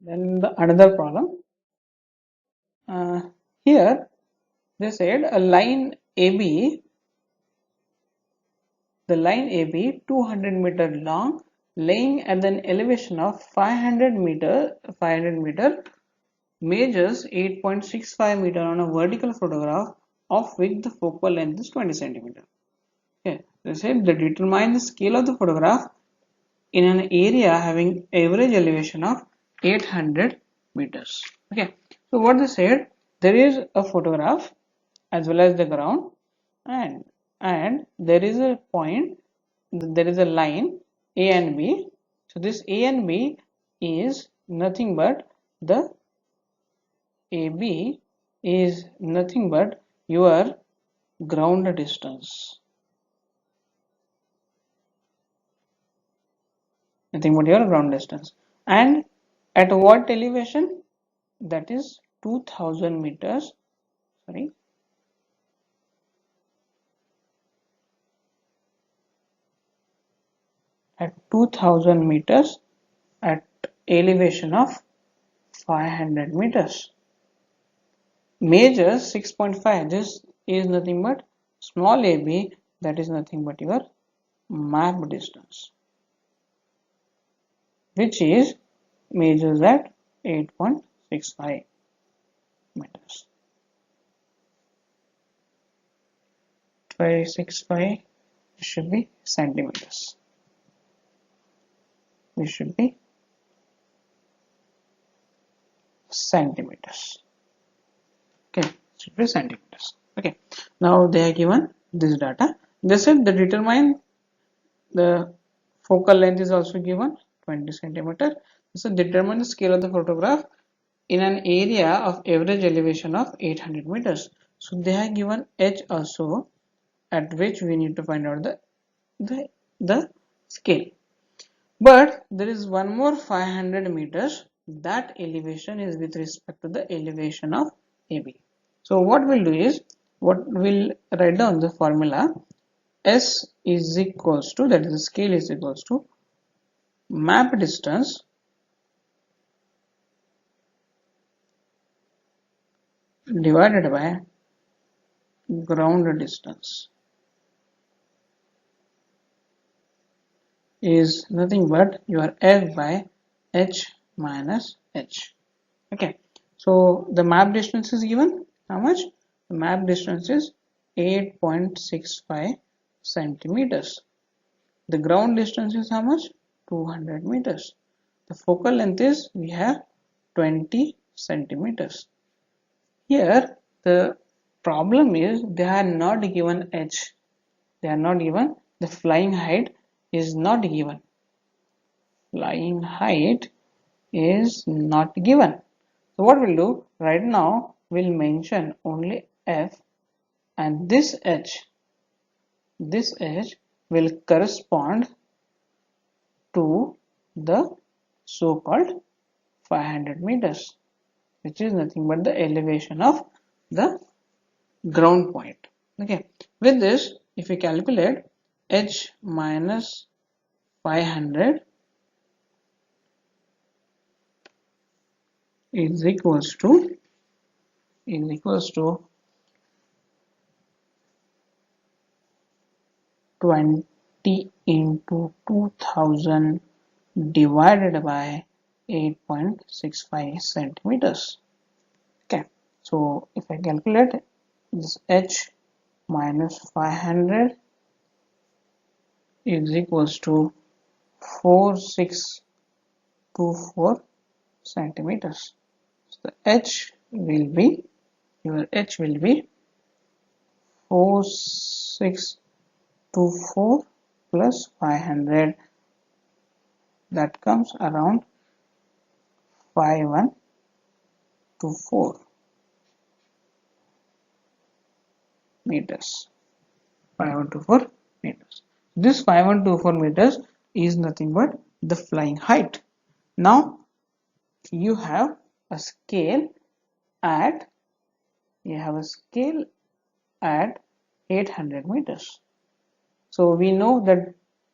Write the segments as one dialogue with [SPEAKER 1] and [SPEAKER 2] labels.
[SPEAKER 1] Then the another problem. Uh, Here they said a line AB, the line AB 200-meter long, laying at an elevation of 500 meter, measures 8.65 meter on a vertical photograph of which the focal length is 20 centimeter. Okay, they said they determine the scale of the photograph in an area having average elevation of 800 meters. Okay, so what they said, there is a photograph as well as the ground, and there is a point, there is a line A and B. So this A and B is nothing but the AB is nothing but your ground distance, nothing but your ground distance. And at what elevation? That is 2000 meters, sorry, at 2000 meters at elevation of 500 meters. Measures 6.5. This is nothing but small ab, that is nothing but your map distance, which is measures at 8.65 meters. 565 should be centimeters. This should be centimeters. Okay, should be centimeters. Okay, now they are given this data. They said they determine the focal length is also given 20 centimeter. So determine the scale of the photograph in an area of average elevation of 800 meters. So they have given h also, at which we need to find out the scale. But there is one more 500 meters, that elevation is with respect to the elevation of AB. So what we'll do is, what we'll write down the formula, S is equals to, that is the scale is equals to map distance divided by ground distance is nothing but your F by H minus H. Okay, so the map distance is given how much? The map distance is 8.65 centimeters. The ground distance is how much? 200 meters. The focal length is, we have 20 centimeters. Here the problem is they are not given h, they are not given, the flying height is not given, flying height is not given. So what we'll do right now, we'll mention only f, and this h will correspond to the so-called 500 meters, which is nothing but the elevation of the ground point. Okay, with this, if we calculate h minus 500 is equals to 20 into 2000 divided by 8.65 centimeters. Okay, so if I calculate this h minus 500 is equals to 4624 centimeters. So the h will be, your h will be 4624 plus 500, that comes around 5124 meters. 5124 meters. This 5124 meters is nothing but the flying height. Now you have a scale at 800 meters. So we know that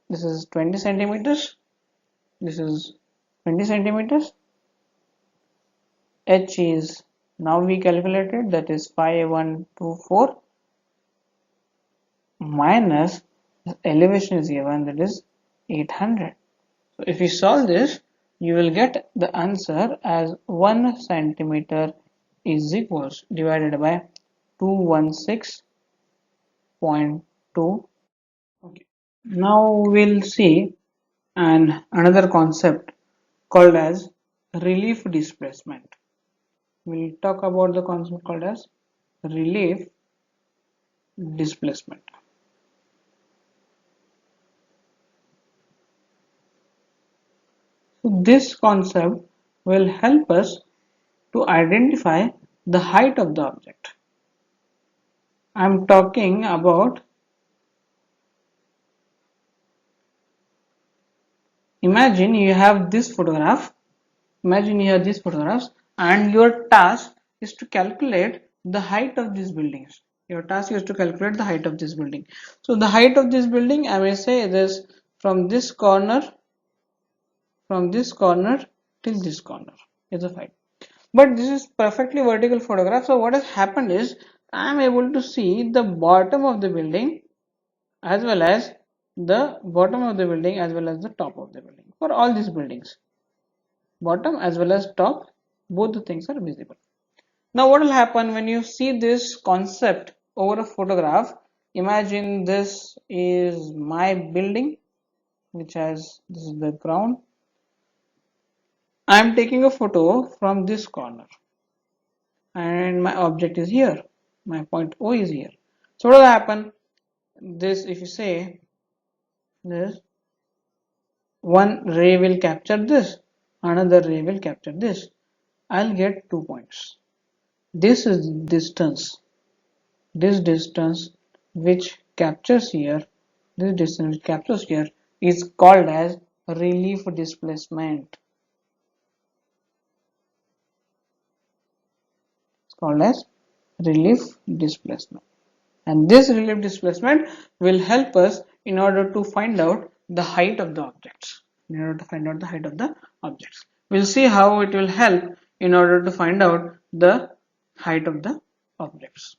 [SPEAKER 1] this is 20 centimeters, this is 20 centimeters, H is, now we calculated, that is 5124 minus elevation is given, that is 800. So if you solve this, you will get the answer as 1 centimeter is equals divided by 216.2. Okay. Now we'll see another concept called as relief displacement. We'll talk about the concept called as relief displacement. So this concept will help us to identify the height of the object. I'm talking about, imagine you have this photograph, imagine you have these photographs and your task is to calculate the height of these buildings. Your task is to calculate the height of this building. So the height of this building, I may say this from this corner till this corner is the height. But this is perfectly vertical photograph. So what has happened is I am able to see the bottom of the building as well as the bottom of the building as well as the top of the building. For all these buildings, bottom as well as top, both the things are visible. Now what will happen when you see this concept over a photograph? Imagine this is my building, which has, this is the ground. I am taking a photo from this corner and my object is here. My point O is here. So what will happen? This, if you say this, one ray will capture this, another ray will capture this. I'll get 2 points. This is distance. This distance which captures here, this distance which captures here is called as relief displacement. It's called as relief displacement. And this relief displacement will help us in order to find out the height of the objects. In order to find out the height of the objects. We'll see how it will help in order to find out the height of the objects.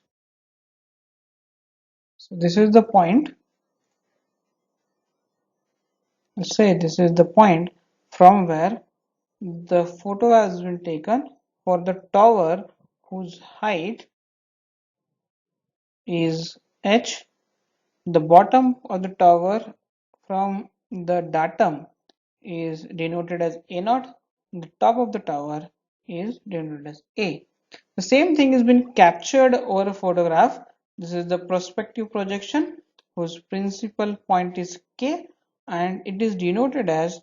[SPEAKER 1] So this is the point. Let's say this is the point from where the photo has been taken for the tower whose height is h. The bottom of the tower from the datum is denoted as A naught. The top of the tower is denoted as A. The same thing has been captured over a photograph. This is the perspective projection whose principal point is K and it is denoted as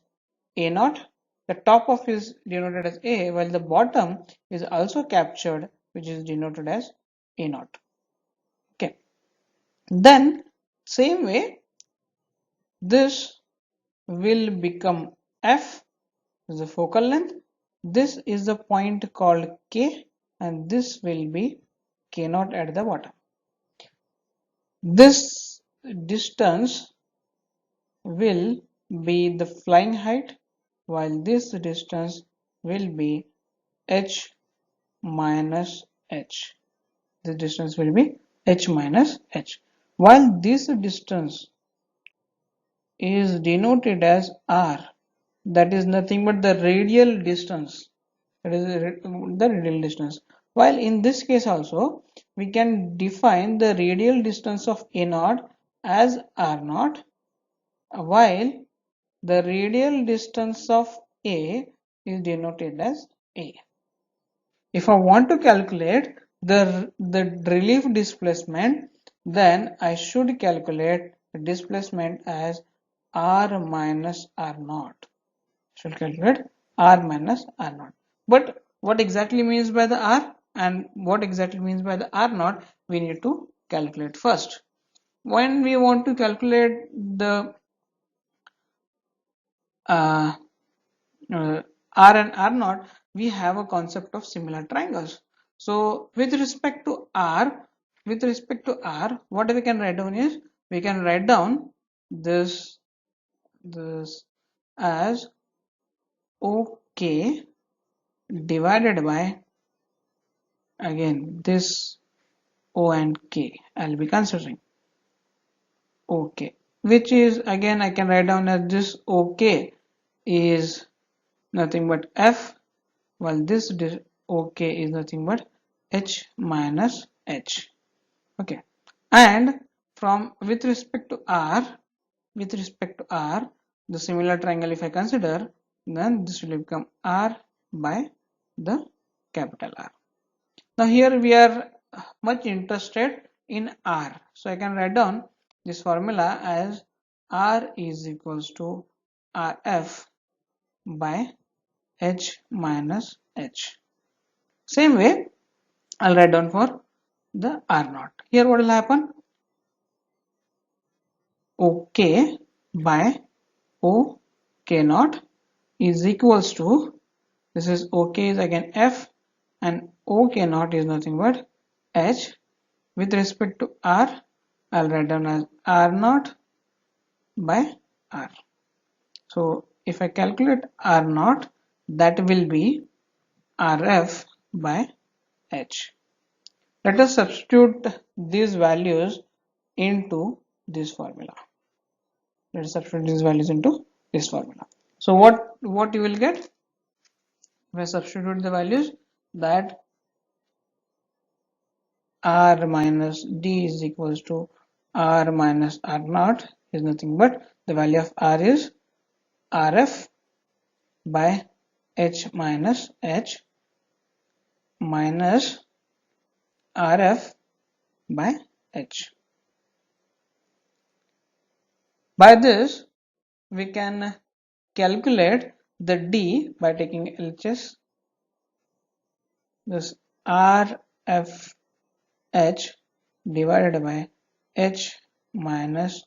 [SPEAKER 1] A naught. The top of is denoted as A while the bottom is also captured, which is denoted as A naught. Okay. Then same way this will become F is the focal length. This is the point called K and this will be K naught at the bottom. This distance will be the flying height while this distance will be h minus h. The distance will be h minus h. While this distance is denoted as r, that is nothing but the radial distance. That is the radial distance. While in this case also we can define the radial distance of a naught as r naught, while the radial distance of a is denoted as a. If I want to calculate the relief displacement, then I should calculate the displacement as r minus r naught. Should calculate r minus r naught. But what exactly means by the r and what exactly means by the r naught, we need to calculate first. When we want to calculate the uh, r and r naught, we have a concept of similar triangles. So with respect to r, what we can write down is, we can write down this as OK divided by again this O and K I'll be considering. OK, which is again I can write down as this OK is nothing but F, while this OK is nothing but H minus H. Okay, and from with respect to R, the similar triangle if I consider, then this will become R by the capital R. Now here we are much interested in R, so I can write down this formula as R is equals to RF by H minus H. Same way I'll write down for the R naught. Here what will happen? OK by OK naught is equals to, this is OK is again F and OK naught is nothing but H. With respect to R, I'll write down as R naught by R. So if I calculate R naught, that will be RF by H. Let us substitute these values into this formula. Let us substitute these values into this formula. So what you will get if I substitute the values, that R minus D is equals to R minus R naught is nothing but the value of R is RF by H minus H minus RF by H. By this we can calculate the D by taking LHS. This RFH divided by H minus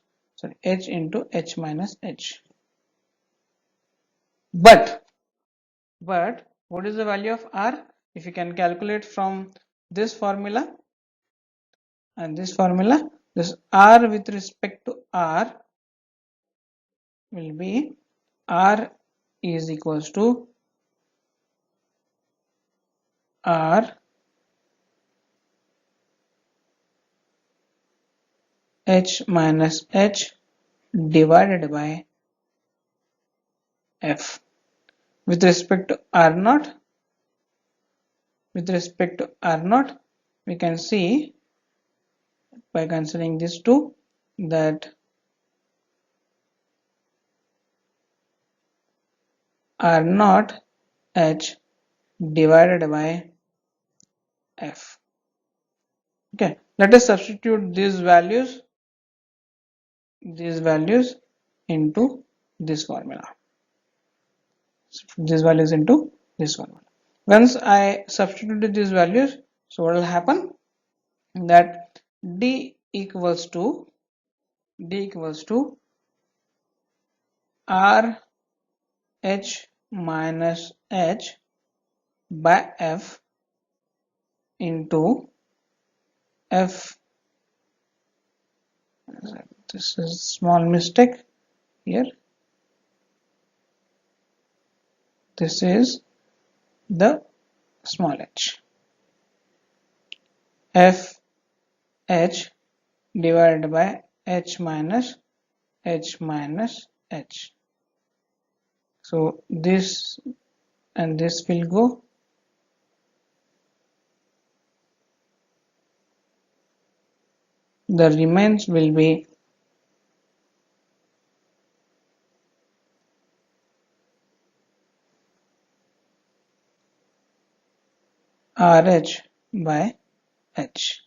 [SPEAKER 1] H into H minus H. But what is the value of R? If you can calculate from this formula and this formula, this R with respect to R will be R is equals to R H minus H divided by F. With respect to R naught, we can see by considering these two that R naught H divided by F. Okay, let us substitute these values into this formula. These values into this formula. Once I substitute these values, so what will happen? That D equals to R H minus H by F into F. This is small mistake here. This is the small h. F H divided by H minus H. So this and this will go. The remains will be RH by H.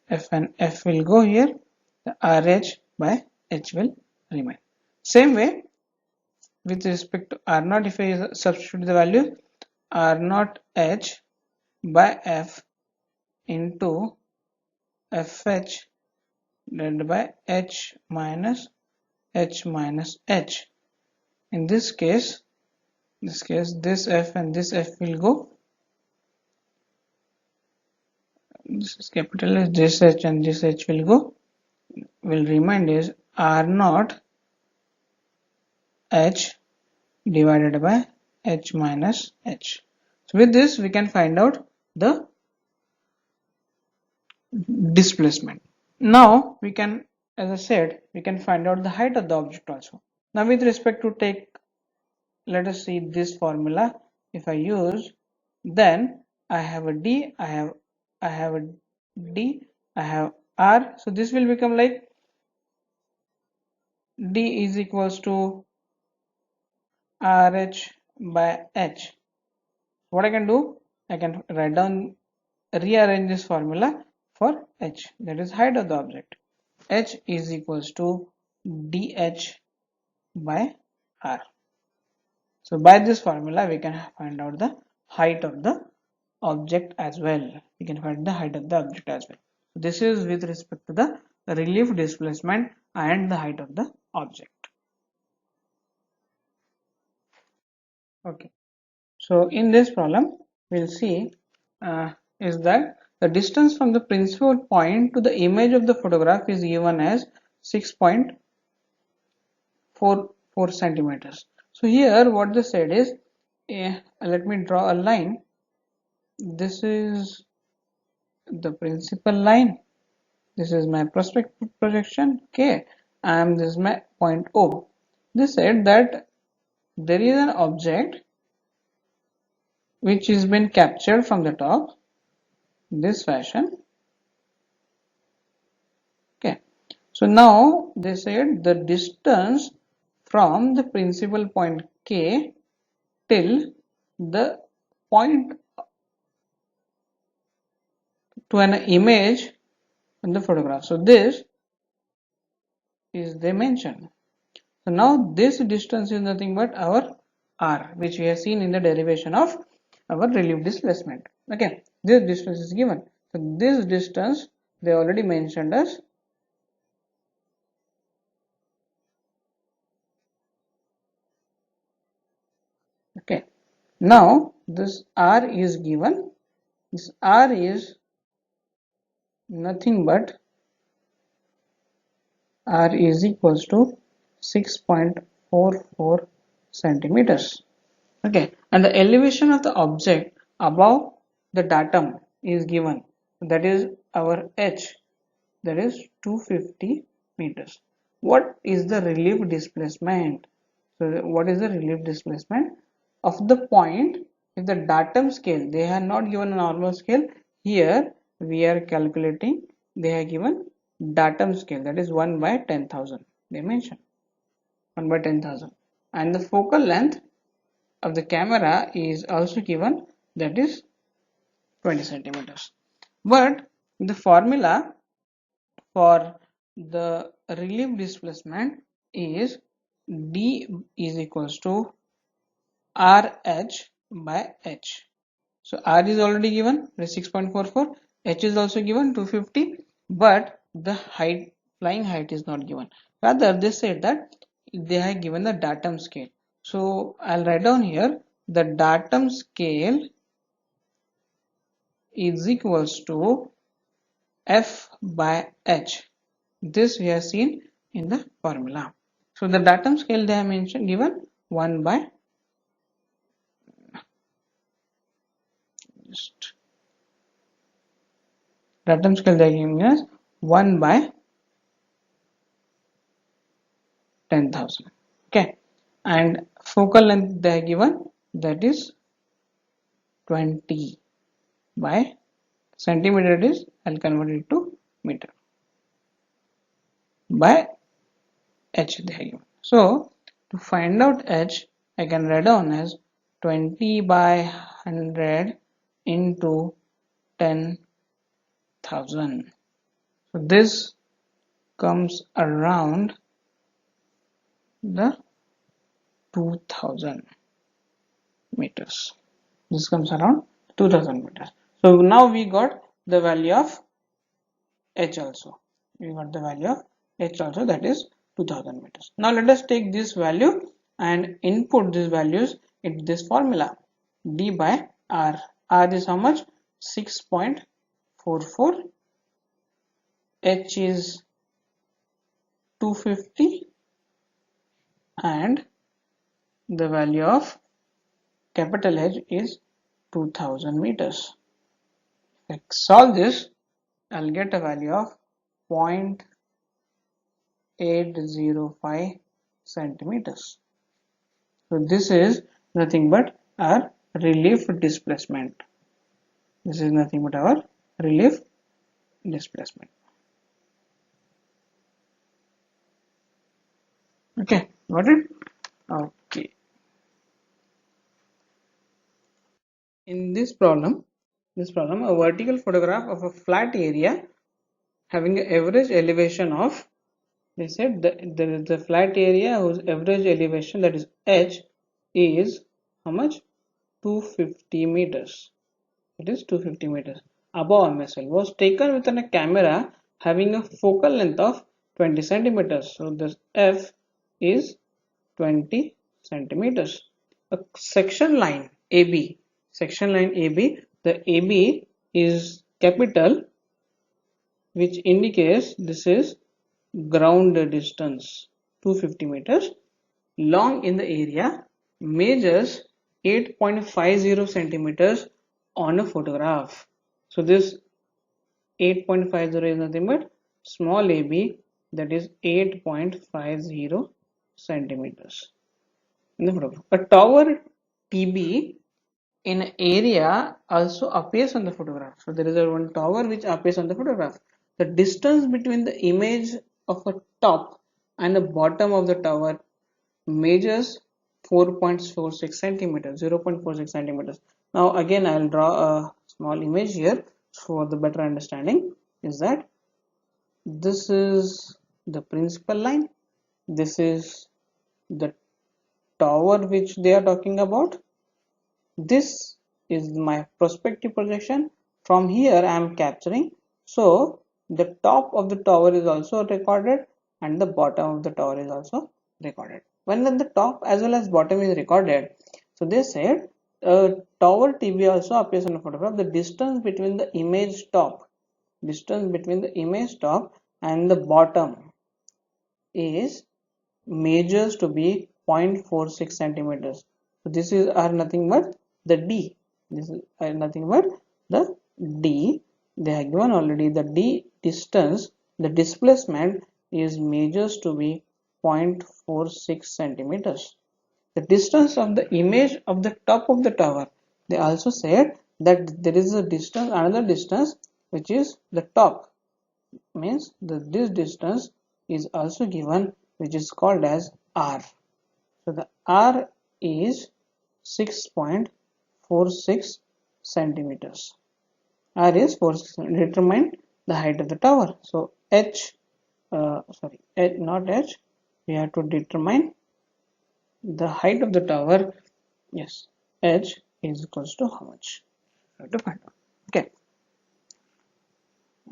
[SPEAKER 1] F and F will go here. The RH by H will remain. Same way with respect to R naught, if I substitute the value R naught H by F into FH divided by H minus H. In this case, this F and this F will go. This is capital H, this H and this H will go. Will remain is R naught H divided by H minus H. So with this we can find out the displacement. Now we can, as I said, we can find out the height of the object also. Now with respect to take, let us see this formula. If I use, then I have a d, I have a d, I have r. So this will become like d is equals to rh by h. What I can do, I can write down, rearrange this formula for h, that is height of the object. H is equals to dh by r. So by this formula we can find out the height of the object as well. We can find the height of the object as well. This is with respect to the relief displacement and the height of the object. Okay. So in this problem we'll see is that the distance from the principal point to the image of the photograph is given as 6.44 centimeters. So here what they said is, let me draw a line. This is the principal line, this is my perspective projection, okay, and this is my point O. They said that there is an object which has been captured from the top this fashion, okay. So now they said the distance from the principal point K till the point to an image in the photograph. So this is they mentioned. So now this distance is nothing but our r, which we have seen in the derivation of our relief displacement. Okay, this distance is given. So this distance they already mentioned us. Okay, now this r is given. This r is nothing but r is equals to 6.44 centimeters. Okay, and the elevation of the object above the datum is given, that is our h, that is 250 meters. What is the relief displacement? So what is the relief displacement of the point? If the datum scale, they have not given a normal scale, here we are calculating, they have given datum scale, that is 1 by 10,000, they mention 1 by 10,000, and the focal length of the camera is also given, that is 20 centimeters. But the formula for the relief displacement is d is equals to rh by h. So r is already given, 6.44, h is also given 250, but the height, flying height is not given. Rather they said that they have given the datum scale. So I'll write down here the datum scale is equals to f by h. This we have seen in the formula. So the datum scale they have mentioned given 1 by, just datum scale they are giving us 1 by 10,000. Okay, and focal length they are given, that is 20 by centimeter, it is, I'll convert it to meter, by h they are given. So to find out h, I can write down as 20 by 100 into 10,000. So this comes around the 2000 meters. This comes around 2000 meters. So now we got the value of h also. We got the value of h also, that is 2000 meters. Now let us take this value and input these values into this formula. D by r. R is how much? 6.44. H is 250 and the value of capital H is 2000 meters. If I solve this, I'll get a value of 0.805 centimeters. So this is nothing but our relief displacement. This is nothing but our relief displacement. Okay, got it? Okay. In this problem, a vertical photograph of a flat area having an average elevation of, they said there is a flat area whose average elevation, that is h, is how much? 250 meters. It is 250 meters above MSL, was taken with a camera having a focal length of 20 centimeters. So this f is 20 centimeters. A section line AB, the AB is capital, which indicates this is ground distance 250 meters, long in the area, measures 8.50 centimeters on a photograph. So this 8.50 is nothing but small AB, that is 8.50 centimeters in the photograph. A tower TB in an area also appears on the photograph. So there is a one tower which appears on the photograph. The distance between the image of a top and the bottom of the tower measures 4.46 centimeters, 0.46 centimeters. Now again I'll draw a small image here for the better understanding. Is that this is the principal line, this is the tower which they are talking about, this is my perspective projection. From here I am capturing, so the top of the tower is also recorded and the bottom of the tower is also recorded. When the top as well as bottom is recorded, so they said tower TB also appears on the photograph. The distance between the image top and the bottom is measures to be 0.46 centimeters. So this is are nothing but the D. This is nothing but the D. They have given already the D distance. The displacement is measures to be 0.46 centimeters. The distance of the image of the top of the tower. They also said that there is a distance, another distance, which is the top. Means this distance is also given, which is called as R. So the R is 6.46 centimeters. R is 46. Determine the height of the tower. So not H. We have to determine the height of the tower. Yes, H is equals to how much? We have to find out. Okay.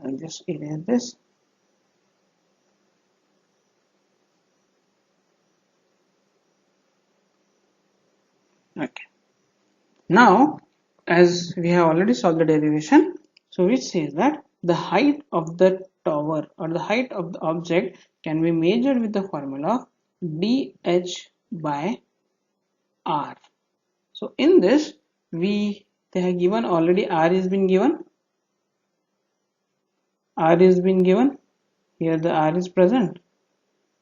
[SPEAKER 1] I'll just erase this. Okay. Now, as we have already solved the derivation, so which says that the height of the tower or the height of the object can be measured with the formula dh by r. So in this, they have given already r is been given. R is been given. Here the r is present.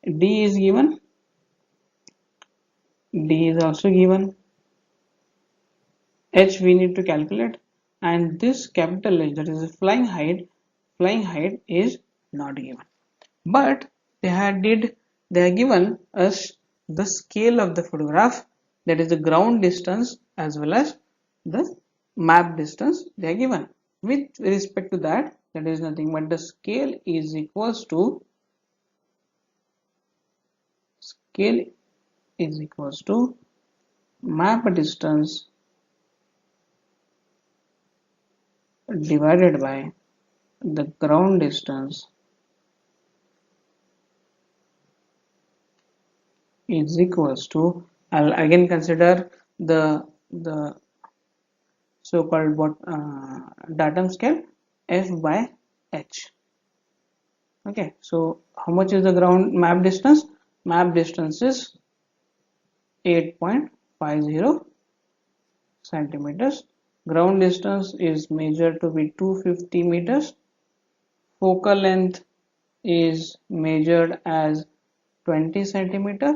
[SPEAKER 1] D is given. D is also given. H we need to calculate, and this capital H, that is the flying height is not given. But they have given us the scale of the photograph, that is the ground distance as well as the map distance they are given. With respect to that is nothing but the scale is equals to map distance divided by the ground distance is equals to, I'll again consider the so-called datum scale f by h. Okay, so how much is the ground map distance? Map distance is 8.50 centimeters. Ground distance is measured to be 250 meters. focal length is measured as 20 centimeter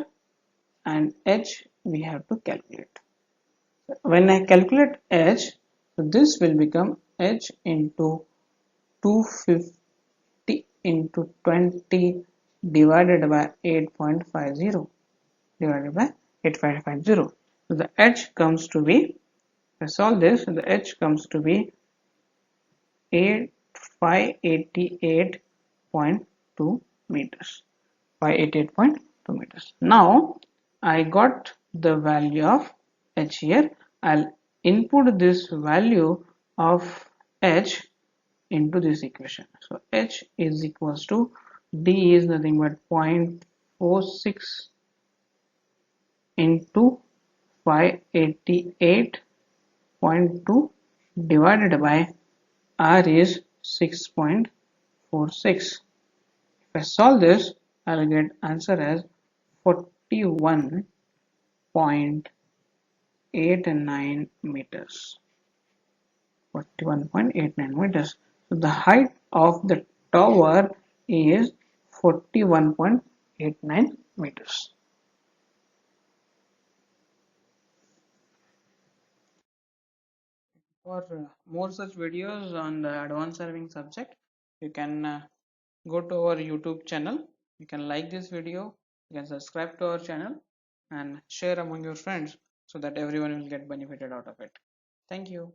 [SPEAKER 1] and h we have to calculate. When I calculate h, so this will become h into 250 into 20 divided by 8.50 divided by 8.50. So the h comes to be, if I solve this, the h comes to be 588.2 meters. 588.2 meters. Now I got the value of h here. I'll input this value of h into this equation. So h is equals to, d is nothing but 0.46 into 588.2 divided by r is 6.46. If I solve this, I'll get answer as 41.89 meters. 41.89 meters. So the height of the tower is 41.89 meters. For more such videos on the advanced surveying subject, you can go to our YouTube channel. You can like this video, you can subscribe to our channel and share among your friends so that everyone will get benefited out of it. Thank you.